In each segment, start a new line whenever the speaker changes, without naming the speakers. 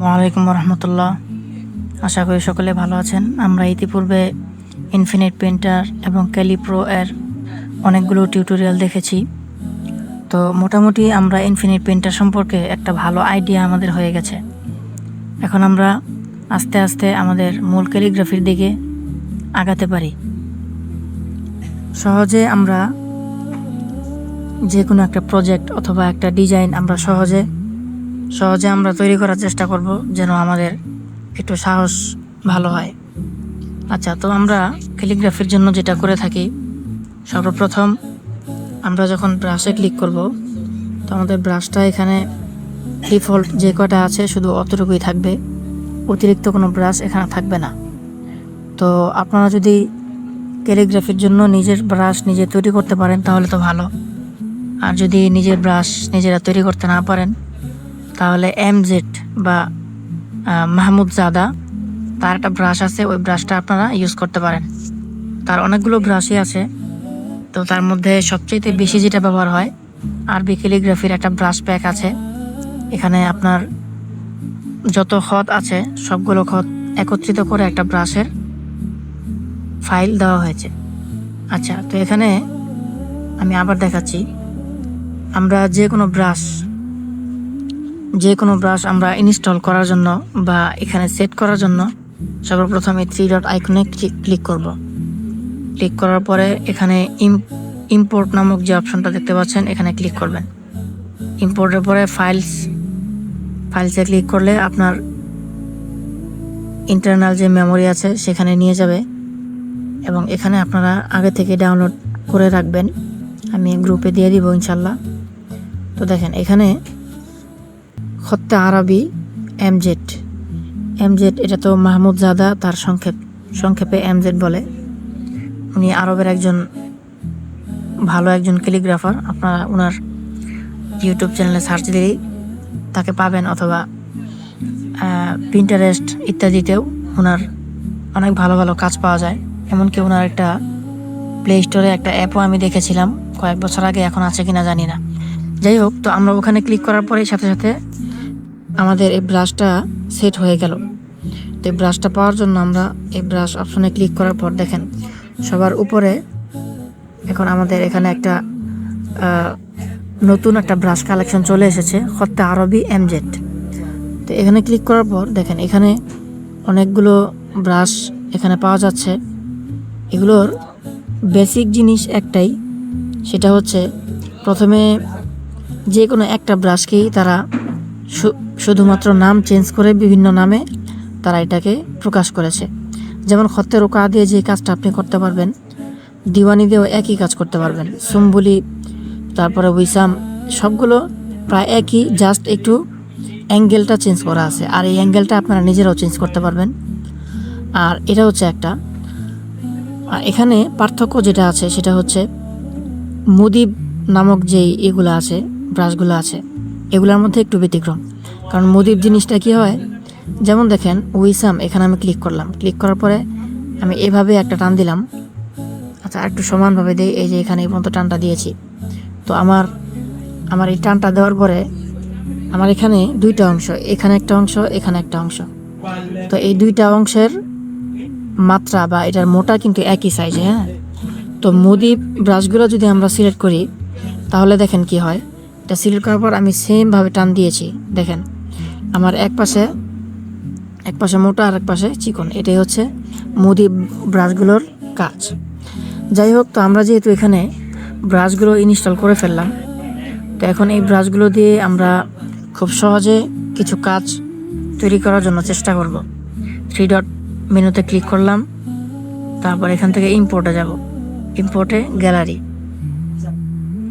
ওয়ালাইকুম রহমতুল্লাহ। আশা করি সকলে ভালো আছেন। আমরা ইতিপূর্বে ইনফিনিট পেইন্টার এবং ক্যালিপ্রো এর অনেকগুলো টিউটোরিয়াল দেখেছি। তো মোটামুটি আমরা ইনফিনিট পেইন্টার সম্পর্কে একটা ভালো আইডিয়া আমাদের হয়ে গেছে। এখন আমরা আস্তে আস্তে আমাদের মূল ক্যালিগ্রাফির দিকে আগাতে পারি। সহজে আমরা যে কোনো একটা প্রজেক্ট অথবা একটা ডিজাইন আমরা সহজে আমরা তৈরি করার চেষ্টা করব, যেন আমাদের একটু সাহস ভালো হয়। আচ্ছা, তো আমরা ক্যালিগ্রাফির জন্য যেটা করে থাকি, সর্বপ্রথম আমরা যখন ব্রাশে ক্লিক করব, তো আমাদের ব্রাশটা এখানে ডিফল্ট যে কটা আছে শুধু অতটুকুই থাকবে, অতিরিক্ত কোনো ব্রাশ এখানে থাকবে না। তো আপনারা যদি ক্যালিগ্রাফির জন্য নিজের ব্রাশ নিজে তৈরি করতে পারেন তাহলে তো ভালো। আর যদি নিজের ব্রাশ নিজেরা তৈরি করতে না পারেন, তাহলে এমজেড বা মাহমুদ জাদা তার একটা ব্রাশ আছে, ওই ব্রাশটা আপনারা ইউজ করতে পারেন। তার অনেকগুলো ব্রাশই আছে, তো তার মধ্যে সবচেয়ে বেশি যেটা ব্যবহার হয় আরবি ক্যালিগ্রাফির একটা ব্রাশ প্যাক আছে। এখানে আপনার যত খত আছে সবগুলো খত একত্রিত করে একটা ব্রাশের ফাইল দেওয়া হয়েছে। আচ্ছা, তো এখানে আমি আবার দেখাচ্ছি। আমরা যে কোনো ব্রাশ আমরা ইনস্টল করার জন্য বা এখানে সেট করার জন্য সর্বপ্রথমে 3 ডট আইকনে ক্লিক করব। ক্লিক করার পরে এখানে ইম্পোর্ট নামক যে অপশনটা দেখতে পাচ্ছেন, এখানে ক্লিক করবেন। ইম্পোর্টের পরে ফাইলসে ক্লিক করলে আপনার ইন্টারনাল যে মেমোরি আছে সেখানে নিয়ে যাবে, এবং এখানে আপনারা আগে থেকে ডাউনলোড করে রাখবেন। আমি গ্রুপে দিয়ে দিব ইনশাল্লাহ। তো দেখেন, এখানে খত্তে আরবি এমজেড এটা তো মাহমুদ জাদা, তার সংক্ষেপে এমজেড বলে। উনি আরবের ভালো একজন ক্যালিগ্রাফার। আপনারা ওনার ইউটিউব চ্যানেলে সার্চ দিলেই তাকে পাবেন, অথবা পিন্টারেস্ট ইত্যাদিতেও ওনার অনেক ভালো ভালো কাজ পাওয়া যায়। এমনকি ওনার একটা প্লে স্টোরে একটা অ্যাপও আমি দেখেছিলাম কয়েক বছর আগে, এখন আছে কিনা জানি না। যাই হোক, তো আমরা ওখানে ক্লিক করার পরে সাথে সাথে আমাদের এই ব্রাশটা সেট হয়ে গেল। তো এই ব্রাশটা পাওয়ার জন্য আমরা এই ব্রাশ অপশনে ক্লিক করার পর দেখেন সবার উপরে এখন আমাদের এখানে একটা নতুন একটা ব্রাশ কালেকশন চলে এসেছে, খত্তে আরবি এমজেড। তো এখানে ক্লিক করার পর দেখেন এখানে অনেকগুলো ব্রাশ এখানে পাওয়া যাচ্ছে। এগুলোর বেসিক জিনিস একটাই, সেটা হচ্ছে প্রথমে যে কোনো একটা ব্রাশকেই তারা শুধুমাত্র নাম চেঞ্জ করে বিভিন্ন নামে তারা এটাকে প্রকাশ করেছে। যেমন খত্তে রোকা দিয়ে যে কাজটা আপনি করতে পারবেন, দিওয়ানি দিয়েও একই কাজ করতে পারবেন। সুম্বুলি, তারপরে উইসাম, সবগুলো প্রায় একই, জাস্ট একটু অ্যাঙ্গেলটা চেঞ্জ করা আছে। আর এই অ্যাঙ্গেলটা আপনারা নিজেরাও চেঞ্জ করতে পারবেন। আর এটা হচ্ছে একটা। আর এখানে পার্থক্য যেটা আছে সেটা হচ্ছে মুদিব নামক যেই এগুলো আছে, ব্রাশগুলো আছে, এগুলোর মধ্যে একটু ব্যতিক্রম। কারণ মুদিব জিনিসটা কি হয়, যেমন দেখেন উইসাম, এখানে আমি ক্লিক করলাম। ক্লিক করার পরে আমি এভাবে একটা টান দিলাম। আচ্ছা, একটু সমানভাবে দিই। এই যে এখানে এই পর্যন্ত টানটা দিয়েছি। তো আমার এই টানটা দেওয়ার পরে আমার এখানে দুইটা অংশ, এখানে একটা অংশ, এখানে একটা অংশ। তো এই দুইটা অংশের মাত্রা বা এটার মোটা কিন্তু একই সাইজে। হ্যাঁ, তো মুদিব ব্রাশগুলো যদি আমরা সিলেক্ট করি তাহলে দেখেন কি হয়। এটা সিলেক্ট করার পর আমি সেমভাবে টান দিয়েছি। দেখেন আমার এক পাশে মোটা আর এক পাশে চিকন। এটাই হচ্ছে মুদিব ব্রাশগুলোর কাজ। যাই হোক, তো আমরা যেহেতু এখানে ব্রাশগুলো ইনস্টল করে ফেললাম, তো এখন এই ব্রাশগুলো দিয়ে আমরা খুব সহজে কিছু কাজ তৈরি করার জন্য চেষ্টা করব। 3 ডট মেনুতে ক্লিক করলাম, তারপর এখান থেকে ইম্পোর্টে যাব। ইম্পোর্টে গ্যালারি।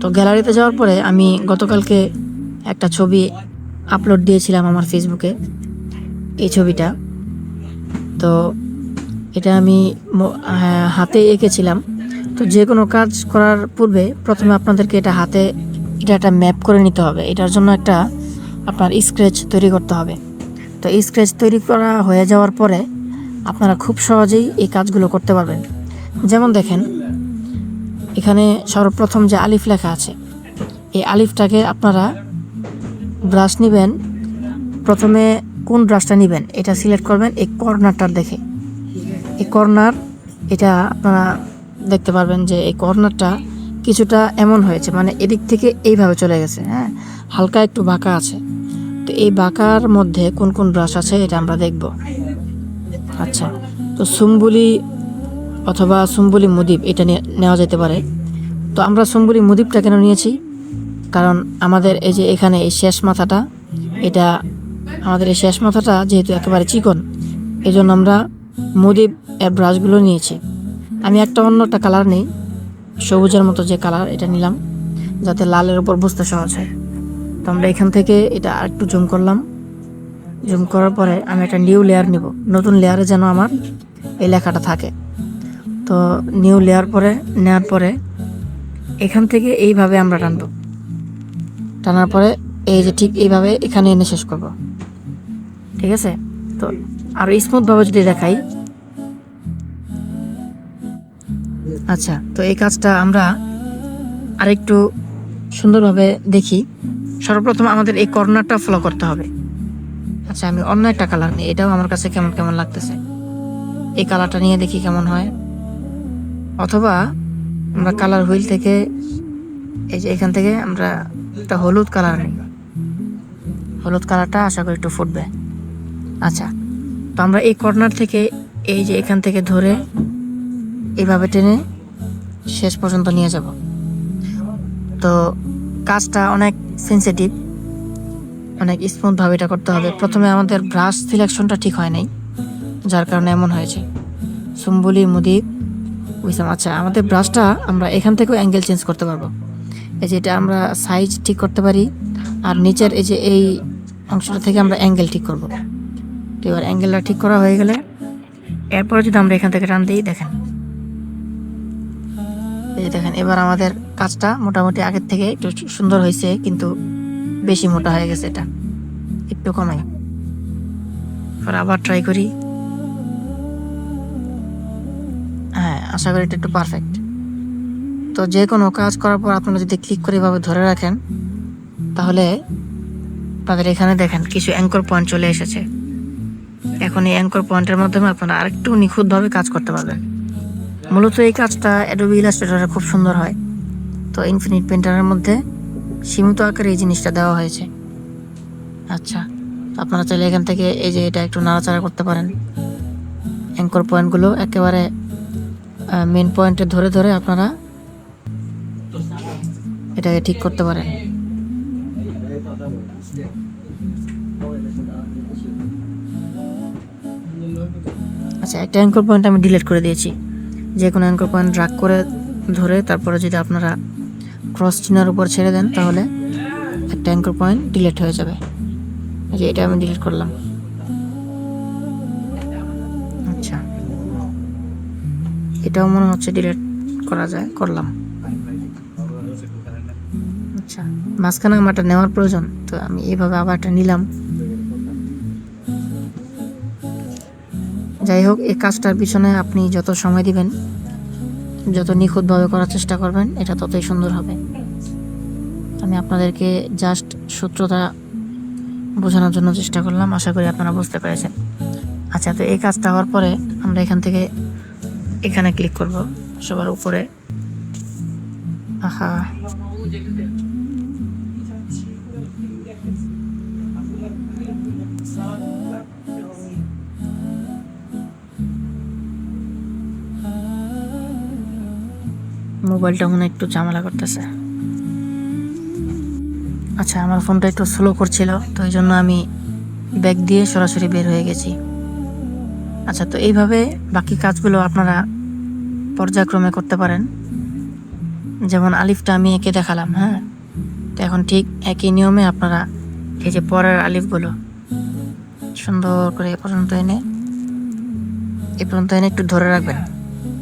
তো গ্যালারিতে যাওয়ার পরে আমি গতকালকে একটা ছবি আপলোড দিয়েছিলাম আমার ফেসবুকে, এই ছবিটা। তো এটা আমি হাতে এঁকেছিলাম। তো যে কোনো কাজ করার পূর্বে প্রথমে আপনাদেরকে এটা একটা ম্যাপ করে নিতে হবে। এটার জন্য একটা আপনার স্কেচ তৈরি করতে হবে। তো এই স্কেচ তৈরি করা হয়ে যাওয়ার পরে আপনারা খুব সহজেই এই কাজগুলো করতে পারবেন। যেমন দেখেন এখানে সর্বপ্রথম যে আলিফ লেখা আছে, এই আলিফটাকে আপনারা ব্রাশ নেবেন, প্রথমে কোন ব্রাশটা নেবেন এটা সিলেক্ট করবেন এই কর্নারটার দেখে। এই কর্নার এটা আপনারা দেখতে পারবেন যে এই কর্নারটা কিছুটা এমন হয়েছে, মানে এদিক থেকে এইভাবে চলে গেছে, হ্যাঁ, হালকা একটু বাঁকা আছে। তো এই বাঁকার মধ্যে কোন কোন ব্রাশ আছে এটা আমরা দেখব। আচ্ছা, তো সুম্বুলি অথবা সুম্বুলি মুদিব এটা নেওয়া যেতে পারে। তো আমরা সুম্বুলি মুদিবটা কেন নিয়েছি, কারণ আমাদের এই যে এখানে এই শেষ মাথাটা, এটা আমাদের এই শেষ মাথাটা যেহেতু একেবারে চিকন, এই জন্য আমরা মুদিব এর ব্রাশগুলো নিয়েছি। আমি অন্য একটা কালার নেই, সবুজের মতো যে কালার এটা নিলাম, যাতে লালের উপর বুঝতে সহজ হয়। তো আমরা এখান থেকে এটা আরেকটু জুম করলাম। জুম করার পরে আমি একটা নিউ লেয়ার নিব, নতুন লেয়ারে যেন আমার এই লেখাটা থাকে। তো নিউ লেয়ার নেওয়ার পরে এখান থেকে এইভাবে আমরা টানবো। টানার পরে এই যে ঠিক এইভাবে এখানে এনে শেষ করব, ঠিক আছে। তো আর স্মুথভাবে যদি দেখাই, আচ্ছা, তো এই কাজটা আমরা আরেকটু সুন্দরভাবে দেখি। সর্বপ্রথম আমাদের এই কর্নারটা ফলো করতে হবে। আচ্ছা, আমি অন্য একটা কালার নিই, এটাও আমার কাছে কেমন কেমন লাগতেছে, এই কালারটা নিয়ে দেখি কেমন হয়। অথবা আমরা কালার হুইল থেকে এই যে এখান থেকে আমরা একটা হলুদ কালার নিই, হলুদ কালারটা আশা করি একটু ফুটবে। আচ্ছা, তো আমরা এই কর্নার থেকে এই যে এখান থেকে ধরে এইভাবে টেনে শেষ পর্যন্ত নিয়ে যাব। তো কাজটা অনেক সেন্সিটিভ, অনেক স্মুথভাবে এটা করতে হবে। প্রথমে আমাদের ব্রাশ সিলেকশনটা ঠিক হয় নাই, যার কারণে এমন হয়েছে। সুম্বুলি মুদিব বুঝলাম। আচ্ছা, আমাদের ব্রাশটা আমরা এখান থেকেও অ্যাঙ্গেল চেঞ্জ করতে পারবো। এই যে এটা আমরা সাইজ ঠিক করতে পারি, আর নিচের এই যে এই অংশটা থেকে আমরা অ্যাঙ্গেল ঠিক করব। তো এবার অ্যাঙ্গেলটা ঠিক করা হয়ে গেলে এরপরে যদি আমরা এখান থেকে টান দিই, দেখেন এই যে দেখেন, এবার আমাদের কাজটা মোটামুটি আগের থেকে একটু সুন্দর হয়েছে, কিন্তু বেশি মোটা হয়ে গেছে, এটা একটু কমাই। এবার আবার ট্রাই করি। হ্যাঁ, আশা করি এটা একটু পারফেক্ট। তো যে কোনো কাজ করার পর আপনারা যদি ক্লিক করে এভাবে ধরে রাখেন, তাহলে আপনাদের এখানে দেখেন কিছু অ্যাঙ্কর পয়েন্ট চলে এসেছে। এখন এই অ্যাঙ্কর পয়েন্টের মাধ্যমে আপনারা আরেকটু নিখুঁতভাবে কাজ করতে পারবেন। মূলত এই কাজটা অ্যাডোবি ইলাস্ট্রেটরে খুব সুন্দর হয়। তো ইনফিনিট পেইন্টারের মধ্যে সীমিত আকারে এই জিনিসটা দেওয়া হয়েছে। আচ্ছা, আপনারা চাইলে এখান থেকে এই যে এটা একটু নাড়াচাড়া করতে পারেন। অ্যাঙ্কর পয়েন্টগুলো একেবারে মেন পয়েন্টে ধরে ধরে আপনারা এটাকে ঠিক করতে পারেন। আচ্ছা, একটা অ্যাঙ্কর পয়েন্ট আমি ডিলিট করে দিয়েছি। যে কোনো অ্যাঙ্কর পয়েন্ট ড্রাগ করে ধরে তারপরে যদি আপনারা ক্রস চিহ্নের উপর ছেড়ে দেন, তাহলে একটা অ্যাঙ্কর পয়েন্ট ডিলিট হয়ে যাবে। যে এটা আমি ডিলিট করলাম। আচ্ছা, এটাও মনে হচ্ছে ডিলিট করা যায়, করলাম। আচ্ছা, মাঝখানে আমার একটা নেওয়ার প্রয়োজন, তো আমি এইভাবে আবার একটা নিলাম। যাই হোক, এই কাজটার পিছনে আপনি যত সময় দিবেন, যত নিখুঁতভাবে করার চেষ্টা করবেন, এটা ততই সুন্দর হবে। আমি আপনাদেরকে জাস্ট সূত্রটা বোঝানোর জন্য চেষ্টা করলাম, আশা করি আপনারা বুঝতে পেরেছেন। আচ্ছা, তো এই কাজটা হওয়ার পরে আমরা এখান থেকে এখানে ক্লিক করব, সবার উপরে। আহা, মোবাইলটা মনে একটু ঝামেলা করতেছে। আচ্ছা, আমার ফোনটা একটু স্লো করছিল, তো এই জন্য আমি ব্যাক দিয়ে সরাসরি বের হয়ে গেছি। আচ্ছা, তো এইভাবে বাকি কাজগুলো আপনারা পর্যায়ক্রমে করতে পারেন। যেমন আলিফটা আমি এঁকে দেখালাম, হ্যাঁ, তো এখন ঠিক একই নিয়মে আপনারা এই যে পরের আলিফগুলো সুন্দর করে এ পর্যন্ত এনে একটু ধরে রাখবেন,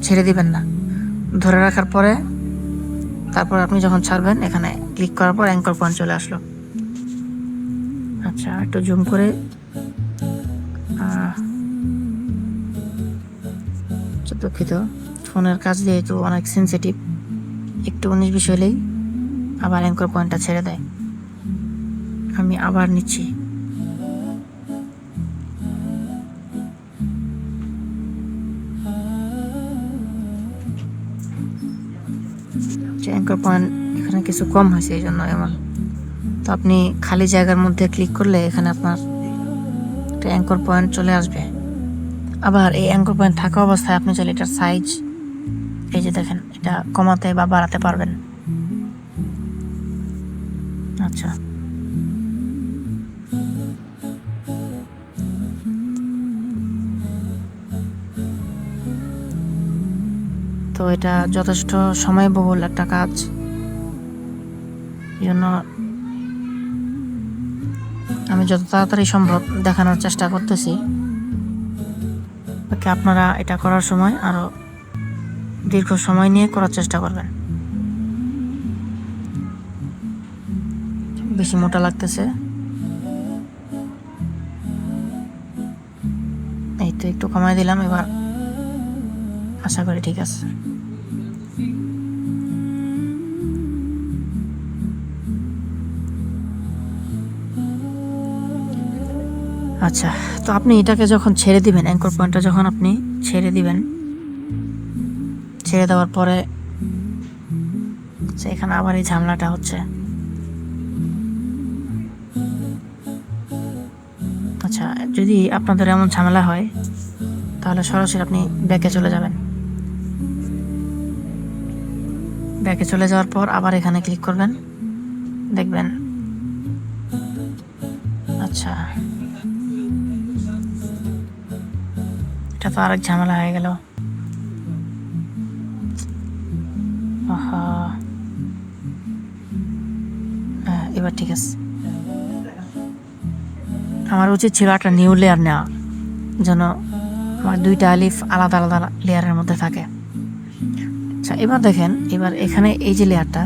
ছেড়ে দিবেন না। ধরে রাখার পরে তারপর আপনি যখন ছাড়বেন, এখানে ক্লিক করার পর অ্যাঙ্কর পয়েন্ট চলে আসলো। আচ্ছা, একটু জুম করে দুঃখিত, ফোনের কাজ যেহেতু অনেক সেন্সিটিভ, একটু 19-20 হলেই আবার অ্যাঙ্কর পয়েন্টটা ছেড়ে দেয়। আমি আবার নিচ্ছি। অ্যাঙ্কর পয়েন্ট এখানে কিছু কম হয়েছে, এই জন্য এমন। তো আপনি খালি জায়গার মধ্যে ক্লিক করলে এখানে আপনার একটা অ্যাঙ্কর পয়েন্ট চলে আসবে। আবার এই অ্যাঙ্কর পয়েন্ট থাকা অবস্থায় আপনি চাইলে এটার সাইজ, এই যে দেখেন, এটা কমাতে বা বাড়াতে পারবেন। আচ্ছা, তো এটা যথেষ্ট সময়বহুল একটা কাজ, এই জন্য আমি যত তাড়াতাড়ি সম্ভব দেখানোর চেষ্টা করতেছি। ওকে, আপনারা এটা করার সময় আরও দীর্ঘ সময় নিয়ে করার চেষ্টা করবেন। বেশি মোটা লাগতেছে, এই তো একটু কমাই দিলাম, এবার আশা করি ঠিক আছে। আচ্ছা, তো আপনি এটাকে যখন ছেড়ে দিবেন, অ্যাঙ্কর পয়েন্টটা যখন আপনি ছেড়ে দিবেন, ছেড়ে দেওয়ার পরে এখানে আবার এই ঝামেলাটা হচ্ছে। আচ্ছা, যদি আপনাদের এমন ঝামেলা হয় তাহলে সরাসরি আপনি ব্যাকে চলে যাবেন। ব্যাকে চলে যাওয়ার পর আবার এখানে ক্লিক করবেন, দেখবেন। আচ্ছা, এটা তো আরেক ঝামেলা হয়ে গেল। হ্যাঁ, এবার ঠিক আছে। আমার উচিত ছিল একটা নিউ লেয়ার নেওয়া, যেন আমার দুইটা আলিফ আলাদা আলাদা লেয়ারের মধ্যে থাকে। আচ্ছা, এবার দেখেন, এবার এখানে এই যে লেয়ারটা,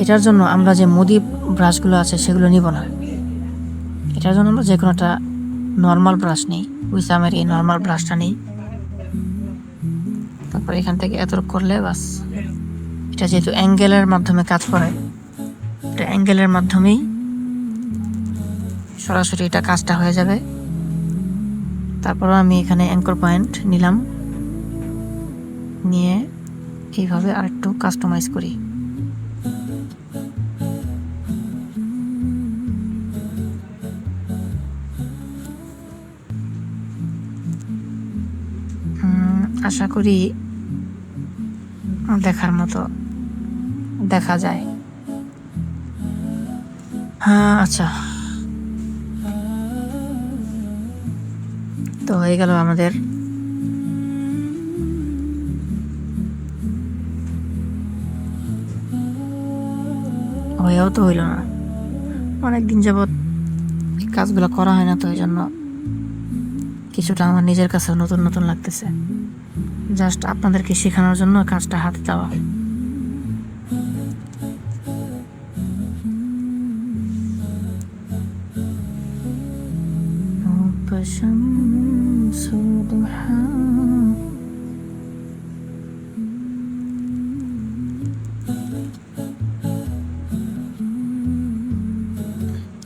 এটার জন্য আমরা যে মুদি ব্রাশগুলো আছে সেগুলো নিব না। এটার জন্য আমরা যে কোনো একটা নর্মাল ব্রাশ নিই, উইসামের এই নর্মাল ব্রাশটা নিই। তারপর এখান থেকে এত করলে বাস, এটা যেহেতু অ্যাঙ্গেলের মাধ্যমে কাজ করে, এটা অ্যাঙ্গেলের মাধ্যমেই সরাসরি এটা কাজটা হয়ে যাবে। তারপর আমি এখানে অ্যাঙ্কর পয়েন্ট নিলাম, নিয়ে এইভাবে আরেকটু কাস্টমাইজ করি। আশা করি দেখার মতো দেখা যায়। হ্যাঁ, আচ্ছা, তো হয়ে গেল আমাদের। হয়েও তো হইল না, অনেকদিন যাবৎ কাজগুলো করা হয় না, তো এই জন্য কিছুটা আমার নিজের কাছে নতুন নতুন লাগতেছে। জাস্ট আপনাদেরকে শেখানোর জন্য কাজটা হাতে দেওয়া।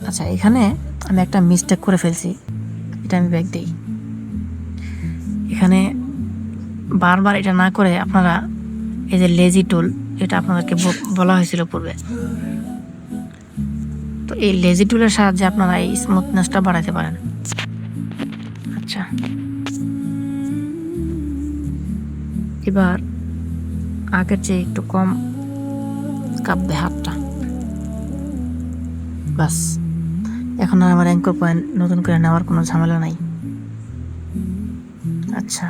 আচ্ছা, এখানে আমি একটা মিস্টেক করে ফেলছি, এটা আমি ব্যাক দিই। এখানে বারবার এটা না করে আপনারা এই যে লেজি টুল, এটা আপনাদেরকে বলা হয়েছিল পূর্বে, তো এই লেজি টুলের সাহায্যে আপনারা এই স্মুথনেসটা বাড়াতে পারেন। আচ্ছা, এবার আগের চেয়ে একটু কম কাঁপবে হাতটা, বাস। এখন আর আমার অ্যাঙ্কর পয়েন্ট নতুন করে নেওয়ার কোনো ঝামেলা নাই। আচ্ছা,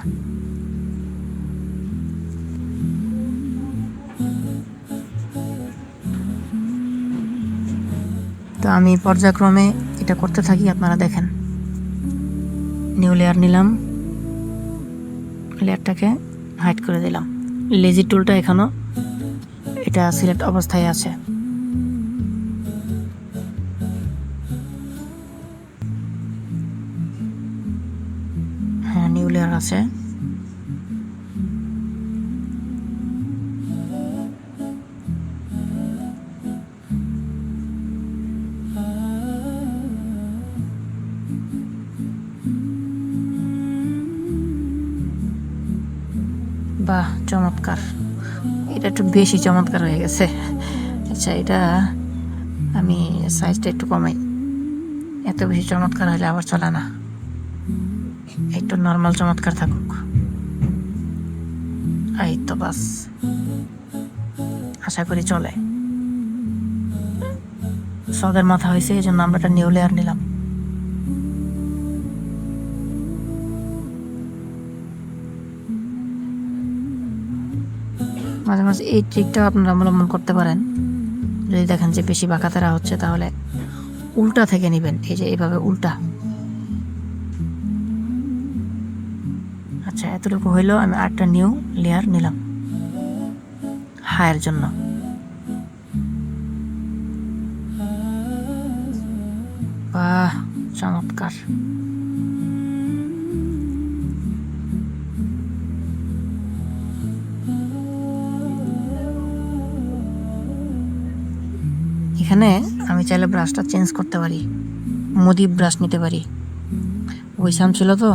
তো আমি পর্যায়ক্রমে এটা করতে থাকি, আপনারা দেখেন। নিউ লেয়ার নিলাম, লেয়ারটাকে হাইড করে দিলাম। লেজি টুলটা এখনো এটা সিলেক্ট অবস্থায় আছে। হ্যাঁ, নিউ লেয়ার আছে। বাহ, চমৎকার। এটা একটু বেশি চমৎকার হয়ে গেছে। আচ্ছা, এটা আমি সাইজটা একটু কমাই। এত বেশি চমৎকার হলে আবার চলে না, একটু নর্মাল চমৎকার থাকুক। এই তো বাস, আশা করি চলে। সদের মাথা হয়েছে, এই জন্য আমরা একটা নিউ লেয়ার নিলাম। মাঝে মাঝে এই ট্রিকটাও আপনারা অবলম্বন করতে পারেন। যদি দেখেন যে বেশি বাঁকাতেরা হচ্ছে, তাহলে উল্টা থেকে নেবেন, এই যে এইভাবে উল্টা। আচ্ছা, এতটুকু হইলো, আমি আরেকটা নিউ লেয়ার নিলাম হায়ের জন্য। বাহ, চমৎকার। এখানে আমি চাইলে ব্রাশটা চেঞ্জ করতে পারি, মুদিপ ব্রাশ নিতে পারি। উইসাম ছিল তো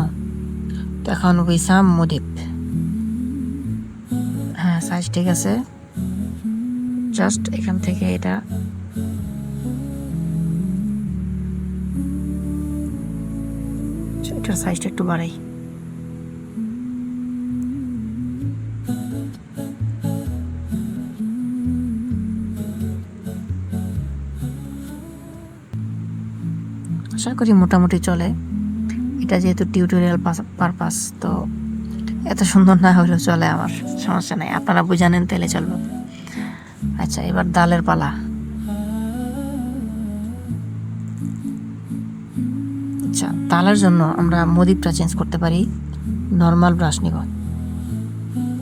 এখন উইসাম মুদিপ। হ্যাঁ, সাইজ ঠিক আছে। জাস্ট এখান থেকে এটা এটার সাইজটা একটু বাড়াই। আশা করি মোটামুটি চলে। এটা যেহেতু টিউটোরিয়াল পারপাস, তো এত সুন্দর না হলেও চলে, আমার সমস্যা নাই। আপনারা বুঝানেন তাহলে চলবে। আচ্ছা, এবার ডালের পালা। আচ্ছা, তালের জন্য আমরা মুদিপটা চেঞ্জ করতে পারি, নর্মাল ব্রাশ নিব।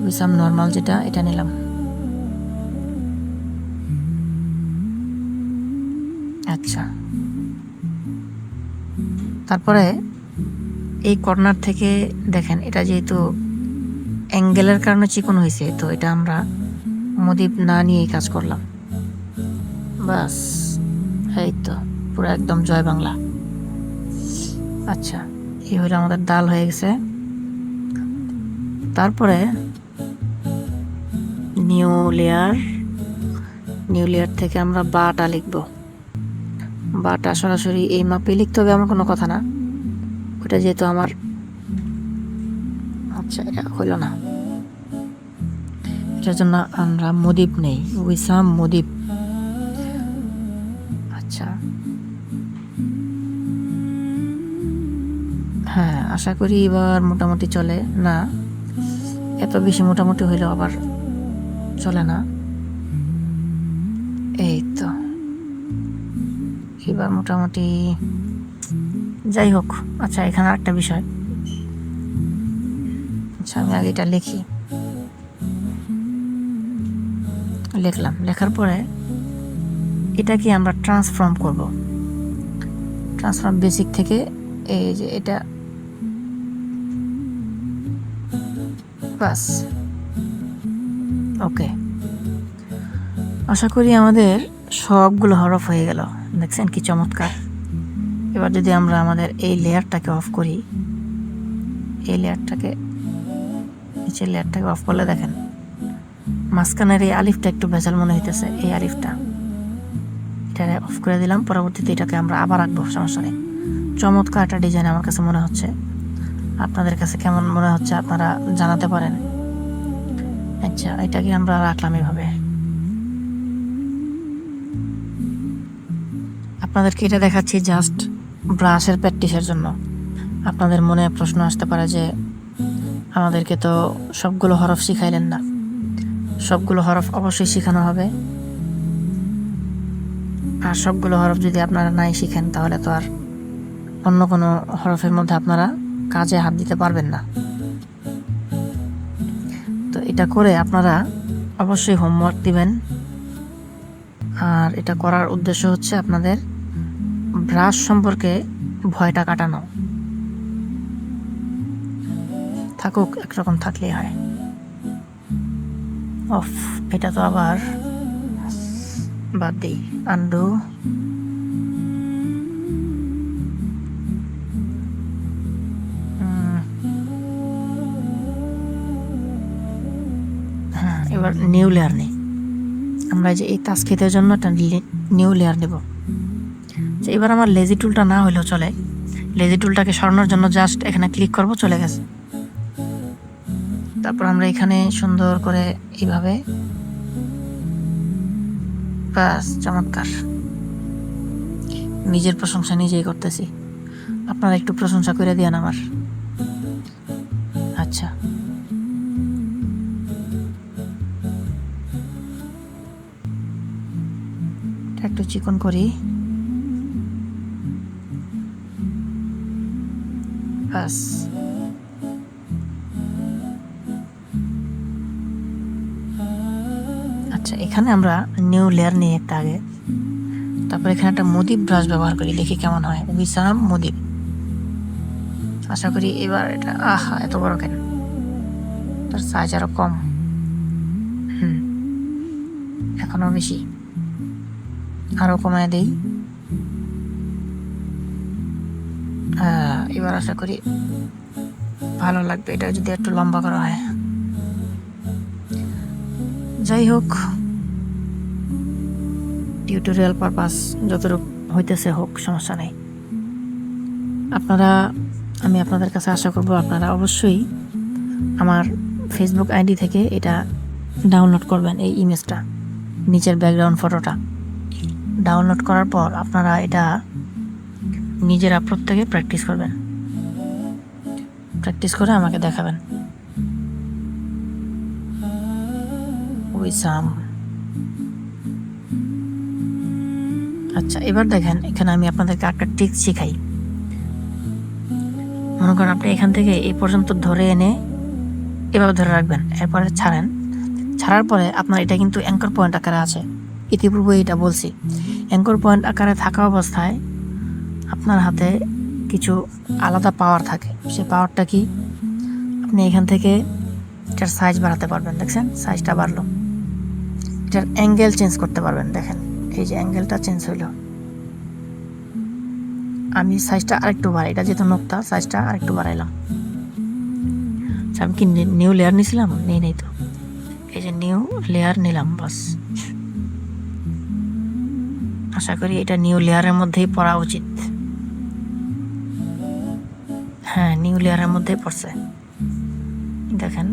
উইসাম নর্মাল যেটা, এটা নিলাম। আচ্ছা, তারপরে এই কর্নার থেকে দেখেন, এটা যেহেতু অ্যাঙ্গেলের কারণে চিকন হয়েছে, তো এটা আমরা মুদিপ না নিয়েই কাজ করলাম। বাস, এই তো পুরো একদম জয় বাংলা। আচ্ছা, এই হইলো আমাদের ডাল হয়ে গেছে। তারপরে নিউ লেয়ার থেকে আমরা বাটা লিখব। বাটা সরাসরি এই মাপে লিখতে হবে এমন কোনো কথা না, ওটা যেহেতু আমার। আচ্ছা, এটা হইল না, এটার জন্য আমরা মুদিপ নেই, উইসাম মুদিপ। আচ্ছা, হ্যাঁ, আশা করি এবার মোটামুটি চলে না। এত বেশি মোটামুটি হইলেও আবার চলে না। এই তো এবার মোটামুটি, যাই হোক। আচ্ছা, এখানে একটা বিষয়। আচ্ছা, আমি আগে এটা লিখি। লিখলাম, লেখার পরে এটাকে আমরা ট্রান্সফর্ম করব। ট্রান্সফর্ম বেসিক থেকে এই যে এটা, বাস, ওকে। আশা করি আমাদের সবগুলো হরফ হয়ে গেল। দেখছেন কি চমৎকার। এবার যদি আমরা আমাদের এই লেয়ারটাকে অফ করি, এই লেয়ারটাকে, নিচের লেয়ারটাকে অফ করলে দেখেন মাঝখানের এই আলিফটা একটু ভেজাল মনে হইতেছে। এই আলিফটা, এটা অফ করে দিলাম। পরবর্তীতে এটাকে আমরা আবার রাখবো, সমস্যা নেই। চমৎকার একটা ডিজাইন আমার কাছে মনে হচ্ছে। আপনাদের কাছে কেমন মনে হচ্ছে আপনারা জানাতে পারেন। আচ্ছা, এটাকে আমরা রাখলাম এভাবে। আপনাদেরকে এটা দেখাচ্ছি জাস্ট ব্রাশের প্র্যাকটিসের জন্য। আপনাদের মনে প্রশ্ন আসতে পারে যে আমাদেরকে তো সবগুলো হরফ শিখাইলেন না। সবগুলো হরফ অবশ্যই শেখানো হবে, আর সবগুলো হরফ যদি আপনারা নাই শিখেন, তাহলে তো আর অন্য কোনো হরফের মধ্যে আপনারা কাজে হাত দিতে পারবেন না। তো এটা করে আপনারা অবশ্যই হোমওয়ার্ক দিবেন। আর এটা করার উদ্দেশ্য হচ্ছে আপনাদের ব্রাশ সম্পর্কে ভয়টা কাটানো। থাকুক, একরকম থাকলেই হয়। অফ, এটা তো আবার বাদ দিই, আন্ডু। এবার নিউ লেয়ার নিই। আমরা যে এই তাসকিতের জন্য একটা নিউ লেয়ার নেব। এবার আমার লেজি টুলটা না হলেও চলে, লেজি টুলটাকে সরানোর জন্য জাস্ট এখানে ক্লিক করব, চলে গেছে। তারপর আমরা এখানে সুন্দর করে এইভাবে, বাস চমৎকার। নিজের প্রশংসা নিজেই করতেছি, আপনারা একটু প্রশংসা করে দিয়েন আমার। আচ্ছা, একটু চিকন করি, বাস। আচ্ছা, এখানে আমরা নিউ লেয়ার নিয়ে একটা আগে, তারপর এখানে একটা মুদিব ব্রাশ ব্যবহার করি, দেখি কেমন হয়। উইসাম মুদিব, আশা করি এবার এটা, আহা এত বড় কেন, তার সাইজ আরো কম, এখনো বেশি, আরো কমায় দেই। এবার আশা করি ভালো লাগবে এটা যদি একটু লম্বা করা হয়। যাই হোক, টিউটোরিয়াল পারপাস যতটুকু হইতেছে হোক, সমস্যা নেই। আমি আপনাদের কাছে আশা করব আপনারা অবশ্যই আমার ফেসবুক আইডি থেকে এটা ডাউনলোড করবেন। এই ইমেজটা, নিচের ব্যাকগ্রাউন্ড ফটোটা ডাউনলোড করার পর আপনারা এটা নিজেরা প্রত্যেকে প্র্যাকটিস করবেন, প্র্যাকটিস করে আমাকে দেখাবেন। উইসাম। আচ্ছা, এবার দেখেন এখানে আমি আপনাদেরকে একটা ট্রিক্স শিখাই। মনে করেন আপনি এখান থেকে এই পর্যন্ত ধরে এনে এভাবে ধরে রাখবেন, এরপরে ছাড়েন। ছাড়ার পরে আপনার এটা কিন্তু অ্যাঙ্কর পয়েন্ট আকারে আছে, ইতিপূর্বে এটা বলছি। অ্যাঙ্কর পয়েন্ট আকারে থাকা অবস্থায় আপনার হাতে কিছু আলাদা পাওয়ার থাকে। সে পাওয়ারটা কি, আপনি এখান থেকে এটার সাইজ বাড়াতে পারবেন। দেখছেন সাইজটা বাড়লো। এটার অ্যাঙ্গেল চেঞ্জ করতে পারবেন। দেখেন এই যে অ্যাঙ্গেলটা চেঞ্জ হইলো। আমি সাইজটা আরেকটু বাড়াই, এটা যেহেতু নোক্তা, সাইজটা আরেকটু বাড়াইলাম। আমি কি নিউ লেয়ার নিয়েছিলাম? নেই তো। এই যে নিউ লেয়ার নিলাম, বাস। আশা করি এটা নিউ লেয়ারের মধ্যেই পড়া উচিত। হ্যাঁ, নিউ লেয়ারের মধ্যেই পড়ছে। দেখেন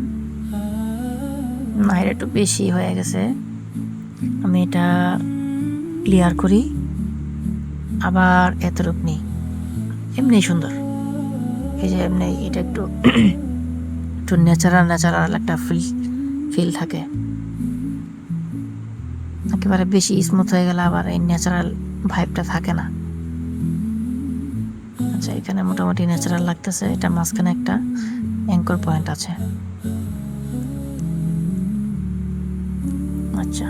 না, এটা একটু বেশি হয়ে গেছে। আমি এটা ক্লিয়ার করি, আবার এতটুক নেই। এমনি সুন্দর, এই যে এমনি এটা একটু একটু ন্যাচারাল একটা ফিল থাকে। একেবারে বেশি স্মুথ হয়ে গেলে আবার এই ন্যাচারাল ভাইবটা থাকে না। আচ্ছা, এখানে মোটামুটি ন্যাচারাল লাগতেছে। এটা মাঝখানে একটা অ্যাঙ্কর পয়েন্ট আছে। আচ্ছা,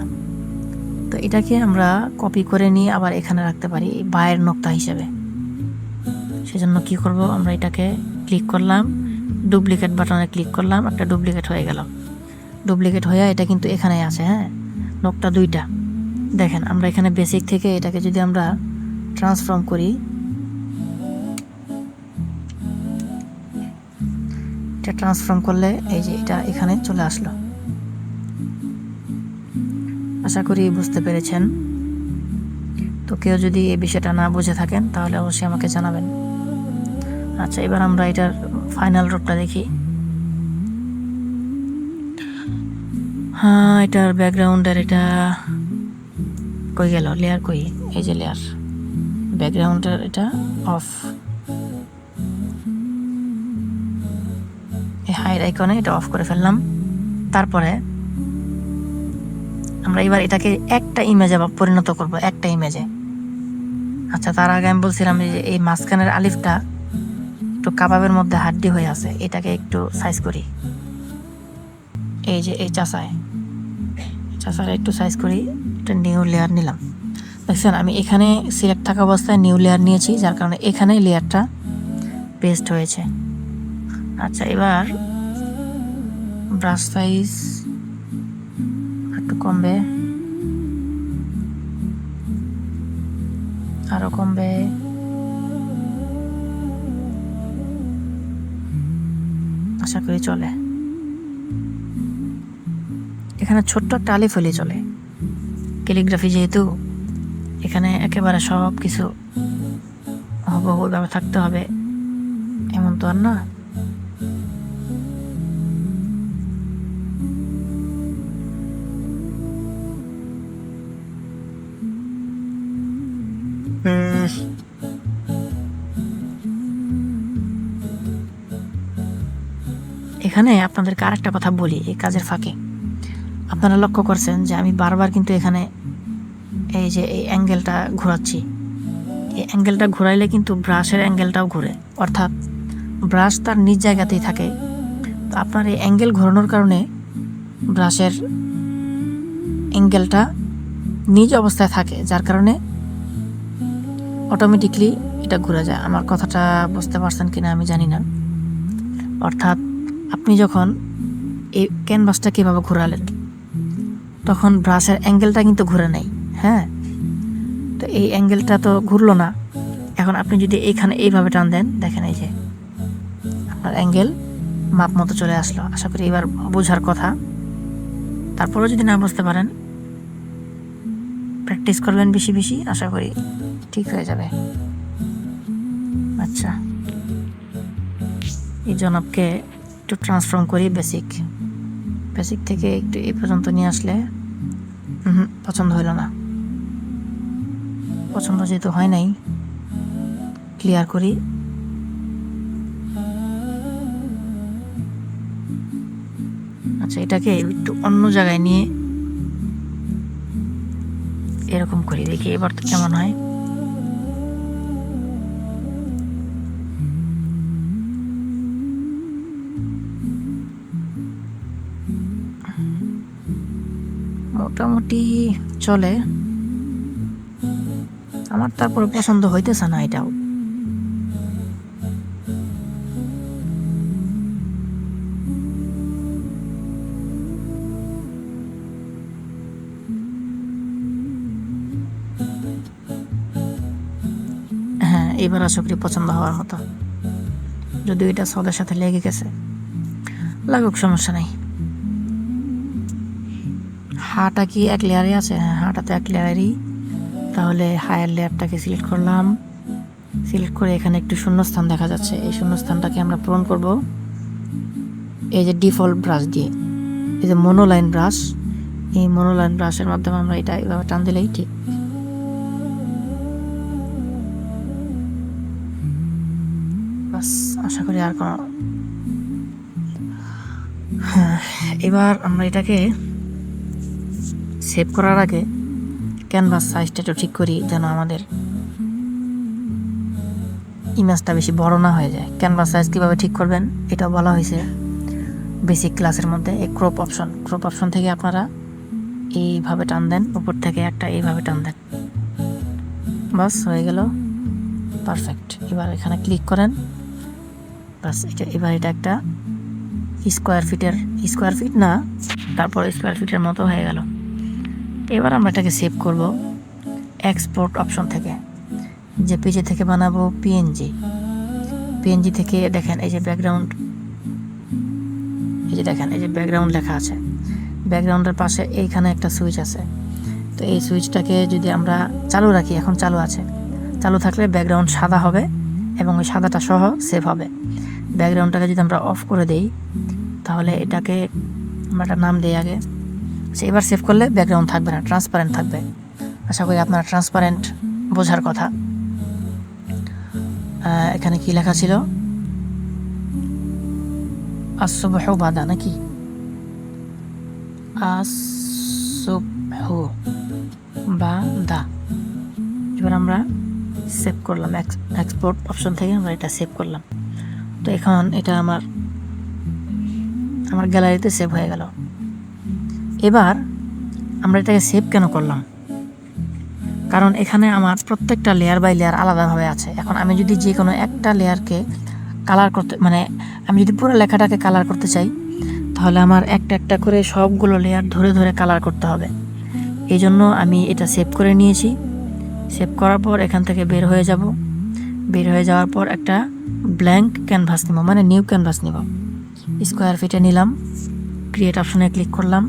তো এটাকে আমরা কপি করে নিয়ে আবার এখানে রাখতে পারি বায়ের নোক্তা হিসেবে। সেজন্য কি করব, আমরা এটাকে ক্লিক করলাম, ডুপ্লিকেট বাটনে ক্লিক করলাম, একটা ডুপ্লিকেট হয়ে গেল। ডুপ্লিকেট হয়ে এটা কিন্তু এখানে আছে। হ্যাঁ, নোক্তা দুইটা। দেখেন আমরা এখানে বেসিক থেকে এটাকে যদি আমরা ট্রান্সফর্ম করি, এটা ট্রান্সফর্ম করলে এই যে এটা এখানে চলে আসলো। আশা করি বুঝতে পেরেছেন। তো কেউ যদি এই বিষয়টা না বুঝে থাকেন তাহলে অবশ্যই আমাকে জানাবেন। আচ্ছা, এবার আমরা এটার ফাইনাল রূপটা দেখি। হ্যাঁ, এটার ব্যাকগ্রাউন্ডের এটা কই গেল, লেয়ার কই, এই যে লেয়ার, ব্যাকগ্রাউন্ডের এটা অফ, এই হাইড আইকনে এটা অফ করে ফেললাম। তারপরে আমরা এবার এটাকে একটা ইমেজে পরিণত করব, একটা ইমেজে। আচ্ছা, তার আগে আমি বলছিলাম যে এই মাঝখানের আলিফটা একটু কাবাবের মধ্যে হাড্ডি হয়ে আছে, এটাকে একটু সাইজ করি। এই যে এই চাষার একটু সাইজ করি, একটা নিউ লেয়ার নিলাম। দেখছেন আমি এখানে সিলেক্ট থাকা অবস্থায় নিউ লেয়ার নিয়েছি, যার কারণে এখানে লেয়ারটা পেস্ট হয়েছে। আচ্ছা, এবার ব্রাশ সাইজ একটু কমবে, আরো কমবে। আশা করি চলে। এখানে এখানে ছোট্ট একটা আলিফ হলে চলে। ক্যালিগ্রাফি যেহেতু, এখানে একেবারে সব কিছু হুবহুভাবে থাকতে হবে এমন তো আর না। এখানে আপনাদেরকে আরেকটা কথা বলি, এই কাজের ফাঁকে আপনারা লক্ষ্য করছেন যে আমি বারবার কিন্তু এখানে এই যে এই অ্যাঙ্গেলটা ঘোরাচ্ছি। এই অ্যাঙ্গেলটা ঘোরাইলে কিন্তু ব্রাশের অ্যাঙ্গেলটাও ঘুরে, অর্থাৎ ব্রাশ তার নিজ জায়গাতেই থাকে। তো আপনার এই অ্যাঙ্গেল ঘোরানোর কারণে ব্রাশের অ্যাঙ্গেলটা নিজ অবস্থায় থাকে, যার কারণে অটোমেটিকলি এটা ঘুরে যায়। আমার কথাটা বুঝতে পারছেন কিনা আমি জানি না। অর্থাৎ আপনি যখন এই ক্যানভাসটা কীভাবে ঘোরালেন, তখন ব্রাশের অ্যাঙ্গেলটা কিন্তু ঘুরে নেই। হ্যাঁ, তো এই অ্যাঙ্গেলটা তো ঘুরলো না। এখন আপনি যদি এইখানে এইভাবে টান দেন, দেখেন এই যে আপনার অ্যাঙ্গেল মাপ মতো চলে আসলো। আশা করি এবার বোঝার কথা। তারপরেও যদি না বুঝতে পারেন, প্র্যাকটিস করবেন বেশি বেশি, আশা করি ঠিক হয়ে যাবে। আচ্ছা, এই জনাবকে একটু ট্রান্সফর্ম করি বেসিক থেকে একটু এই পর্যন্ত নিয়ে আসলে পছন্দ হইল না। পছন্দ যেহেতু হয় নাই, ক্লিয়ার করি। আচ্ছা, এটাকে একটু অন্য জায়গায় নিয়ে এরকম করি, দেখি এবার তো কেমন হয়। মোটামুটি চলে, আমার তারপরে পছন্দ হইতেছে না এটাও। হ্যাঁ, এবার আশা করি পছন্দ হওয়ার মতো, যদিও এটা সদের সাথে লেগে গেছে, লাগুক, সমস্যা নাই। হাটা কি এক লেয়ারে আছে? হ্যাঁ, হাটা তো এক লেয়ারেরই। তাহলে হায়ার লেয়ারটাকে সিলেক্ট করলাম। সিলেক্ট করে এখানে একটু শূন্যস্থান দেখা যাচ্ছে, এই শূন্যস্থানটাকে আমরা পূরণ করব এই যে ডিফল্ট ব্রাশ দিয়ে। এই যে মনোলাইন ব্রাশ, এই মনোলাইন ব্রাশের মাধ্যমে আমরা এটা এইভাবে টান দিলেই ঠিক। বাস, আশা করি আর কোনো। এবার আমরা এটাকে সেভ করার আগে ক্যানভাস সাইজটা একটু ঠিক করি, যেন আমাদের ইমেজটা বেশি বড় না হয়ে যায়। ক্যানভাস সাইজ কীভাবে ঠিক করবেন এটাও বলা হয়েছে বেসিক ক্লাসের মধ্যে। এই ক্রপ অপশন থেকে আপনারা এইভাবে টান দেন, উপর থেকে একটা এইভাবে টান দেন, বাস হয়ে গেল, পারফেক্ট। এবার এখানে ক্লিক করেন, বাস এবার এটা একটা স্কোয়ার ফিট না, তারপর স্কোয়ার ফিটের মতো হয়ে গেল। এবার আমরা এটাকে সেভ করব এক্সপোর্ট অপশন থেকে। যে পেজে থেকে বানাবো পিএনজি থেকে, দেখেন এই যে ব্যাকগ্রাউন্ড, এই যে দেখেন এই যে ব্যাকগ্রাউন্ড লেখা আছে, ব্যাকগ্রাউন্ডের পাশে এইখানে একটা সুইচ আছে। তো এই সুইচটাকে যদি আমরা চালু রাখি, এখন চালু আছে, চালু থাকলে ব্যাকগ্রাউন্ড সাদা হবে এবং ওই সাদাটা সহ সেভ হবে। ব্যাকগ্রাউন্ডটাকে যদি আমরা অফ করে দেই, তাহলে এটাকে আমরা একটা নাম দিই আগে। আচ্ছা, এবার সেভ করলে ব্যাকগ্রাউন্ড থাকবে না, ট্রান্সপারেন্ট থাকবে। আশা করি আপনারা ট্রান্সপারেন্ট বোঝার কথা। এখানে কি লেখা ছিল? আসুবহু বাদা নাকি? আসুবহু বাদা। এবার আমরা সেভ করলাম, এক্সপোর্ট অপশন থেকে আমরা এটা সেভ করলাম। তো এখন এটা আমার গ্যালারিতে সেভ হয়ে গেল। এবার আমরা এটাকে সেভ কেন করলাম? কারণ এখানে আমার প্রত্যেকটা লেয়ার বাই লেয়ার আলাদাভাবে আছে। এখন আমি যদি যে কোনো একটা লেয়ারকে কালার করতে, মানে আমি যদি পুরো লেখাটাকে কালার করতে চাই, তাহলে আমার একটা একটা করে সবগুলো লেয়ার ধরে ধরে কালার করতে হবে। এই জন্য আমি এটা সেভ করে নিয়েছি। সেভ করার পর এখান থেকে বের হয়ে যাব। বের হয়ে যাওয়ার পর একটা ব্ল্যাঙ্ক ক্যানভাস নিব, মানে নিউ ক্যানভাস নিব। স্কোয়ার ফিটে নিলাম, ক্রিয়েট অপশনে ক্লিক করলাম,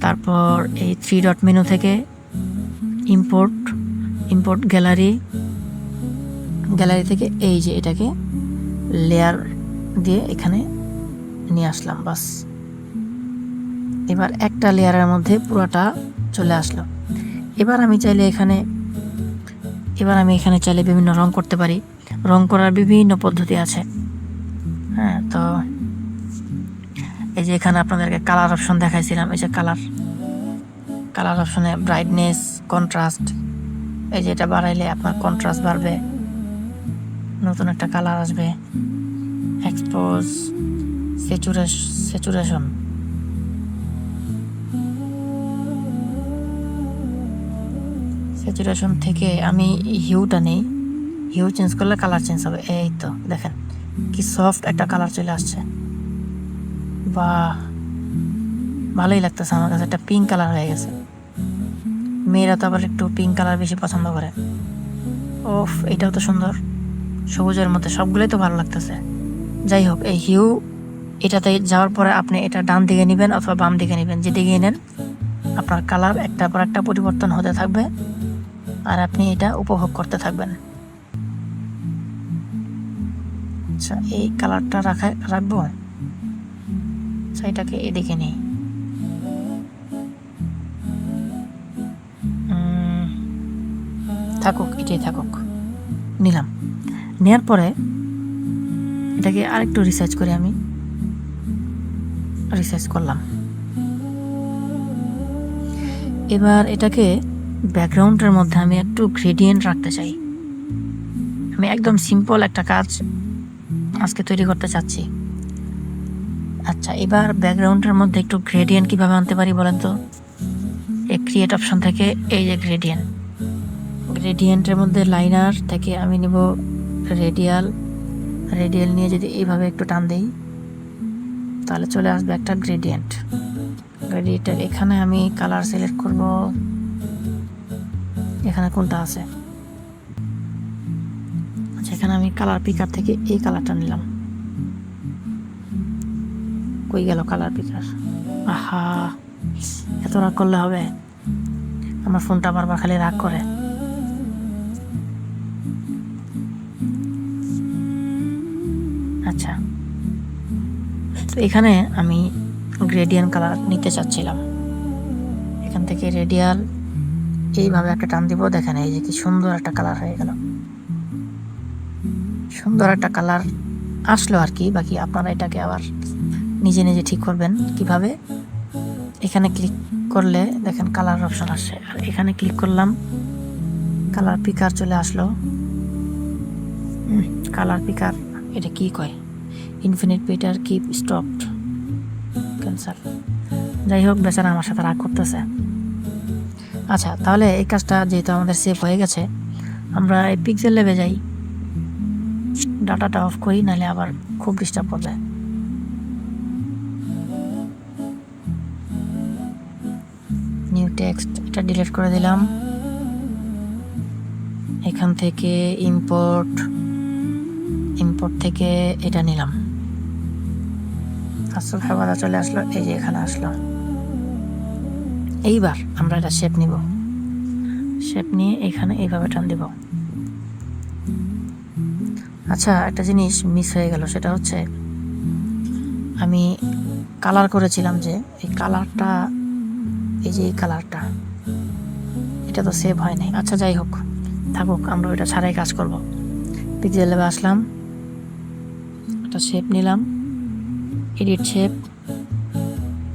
তারপর এই 3 ডট মেনু থেকে ইম্পোর্ট গ্যালারি থেকে এই যে এটাকে লেয়ার দিয়ে এখানে নিয়ে আসলাম, বাস। এবার একটা লেয়ারের মধ্যে পুরোটা চলে আসলো। এবার আমি এখানে চাইলে বিভিন্ন রং করতে পারি। রং করার বিভিন্ন পদ্ধতি আছে। হ্যাঁ, তো এই যে এখানে আপনাদেরকে কালার অপশন দেখাইছিলাম। এই যে কালার অপশনে ব্রাইটনেস, কন্ট্রাস্ট, এই যে এটা বাড়াইলে আপনার কন্ট্রাস্ট বাড়বে, নতুন একটা কালার আসবে। এক্সপোজ, স্যাচুরেশন, থেকে আমি হিউটা নেই। হিউ চেঞ্জ করলে কালার চেঞ্জ হবে। এই তো দেখেন কি সফট একটা কালার চলে আসছে। বাহ, ভালোই লাগতেছে আমার কাছে। একটা পিঙ্ক কালার হয়ে গেছে। মেয়েরা তো আবার একটু পিঙ্ক কালার বেশি পছন্দ করে। ওফ, এটাও তো সুন্দর, সবুজের মধ্যে। সবগুলোই তো ভালো লাগতেছে। যাই হোক, এই হিউ এটাতে যাওয়ার পরে আপনি এটা ডান দিকে নেবেন অথবা বাম দিকে নেবেন, যেদিকে নেন আপনার কালার একটার পর একটা পরিবর্তন হতে থাকবে আর আপনি এটা উপভোগ করতে থাকবেন। আচ্ছা, এই কালারটা রাখবো। আচ্ছা, এটাকে এদিকে নিই। থাকুক, এটাই থাকুক। নিলাম। নেওয়ার পরে এটাকে আরেকটু রিসার্চ করে আমি রিসার্চ করলাম। এবার এটাকে ব্যাকগ্রাউন্ডের মধ্যে আমি একটু গ্রেডিয়েন্ট রাখতে চাই। আমি একদম সিম্পল একটা কাজ আজকে তৈরি করতে চাচ্ছি। আচ্ছা, এবার ব্যাকগ্রাউন্ডের মধ্যে একটু গ্রেডিয়েন্ট কিভাবে আনতে পারি বলেন তো? এই ক্রিয়েট অপশন থেকে এই যে গ্রেডিয়েন্টের মধ্যে লাইনার থেকে আমি নেব রেডিয়াল নিয়ে যদি এইভাবে একটু টান দেই তাহলে চলে আসবে একটা গ্রেডিয়েন্ট। এখানে আমি কালার সিলেক্ট করব। এখানে কোনটা আছে? আচ্ছা, এখানে আমি কালার পিকার থেকে এই কালারটা নিলাম। কই গেল কালার পিকার? আহা, এত রাগ করলে হবে? আমার ফোনটা বারবার খালি রাগ করে। আচ্ছা, তো এখানে আমি গ্রেডিয়েন্ট কালার নিতে চাচ্ছিলাম। এখান থেকে রেডিয়াল এইভাবে একটা টান দিব। দেখেন এই যে কি সুন্দর একটা কালার হয়ে গেল। সুন্দর একটা কালার আসলো আর কি। বাকি আপনারা এটাকে আবার নিজে নিজে ঠিক করবেন কিভাবে। এখানে ক্লিক করলে দেখেন কালার অপশন আসে, আর এখানে ক্লিক করলাম, কালার পিকার চলে আসলো। কালার পিকার এটা কি কয়? ইনফিনিট পিটার কিপ স্টপড, ক্যান্সেল। যাই হোক, বেচারা আমার সাথে রাগ করতেছে। আচ্ছা, তাহলে এই কাজটা যেহেতু আমাদের সেভ হয়ে গেছে, আমরা এই পিক্সেল ল্যাবে যাই, ডাটাটা অফ করি, নাহলে আবার খুব ডিস্টার্ব করবে। নিউ টেক্সট, এটা ডিলিট করে দিলাম। এখান থেকে ইম্পোর্ট থেকে এটা নিলাম। আসল খাবার চলে আসলো, এই যে এখানে আসলো। এইবার আমরা এটা শেপ নিব। শেপ নিয়ে এখানে এইভাবে টান দিব। আচ্ছা, একটা জিনিস মিস হয়ে গেল, সেটা হচ্ছে আমি কালার করেছিলাম যে এই কালারটা, এই যে এই কালারটা, এটা তো সেভ হয় নাই। আচ্ছা, যাই হোক, থাকুক, আমরা এটা ছাড়াই কাজ করব। পিক্সেল ল্যাবে আসলাম, একটা শেপ নিলাম, এডিট শেপ,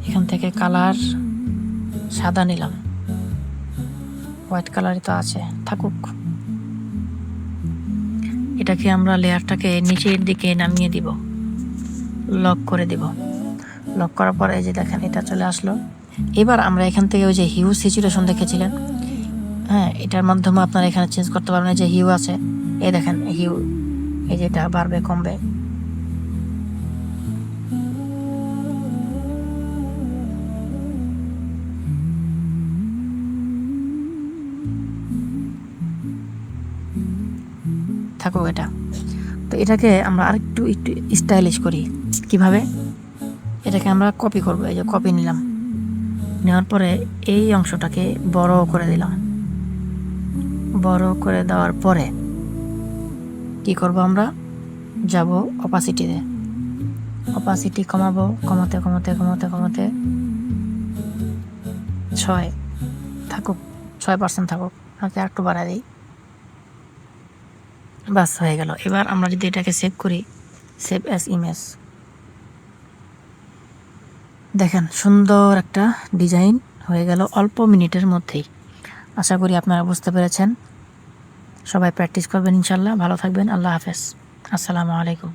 এখান থেকে কালার সাদা নিলাম। হোয়াইট কালারই তো আছে, থাকুক। এটাকে আমরা লেয়ারটাকে নিচের দিকে নামিয়ে দিব, লক করে দিব। লক করার পর এই যে দেখেন এটা চলে আসলো। এবার আমরা এখান থেকে ওই যে হিউ স্যাচুরেশন দেখেছিলেন, হ্যাঁ, এটার মাধ্যমে আপনারা এখানে চেঞ্জ করতে পারবেন। যে হিউ আছে, এই দেখেন হিউ, এই যে এটা বাড়বে কমবে। থাকুক এটা। তো এটাকে আমরা আরেকটু স্টাইলিশ করি। কিভাবে? এটাকে আমরা কপি করব। এই যে কপি নিলাম, নেওয়ার পরে এই অংশটাকে বড় করে দিলাম। বড় করে দেওয়ার পরে কি করব, আমরা যাব অপাসিটিতে। অপাসিটি কমাবো, কমাতে কমাতে কমাতে কমাতে 6 থাকুক, 6% থাকুক, ওকে একটু বাড়াই দিই। বাস হয়ে গেল। এবার আমরা যদি এটাকে সেভ করি, সেভ অ্যাজ ইমেজ, দেখেন সুন্দর একটা ডিজাইন হয়ে গেল অল্প মিনিটের মধ্যেই। আশা করি আপনারা বুঝতে পেরেছেন। সবাই প্র্যাকটিস করবেন ইনশাল্লাহ। ভালো থাকবেন। আল্লাহ হাফেজ। আসসালামু আলাইকুম।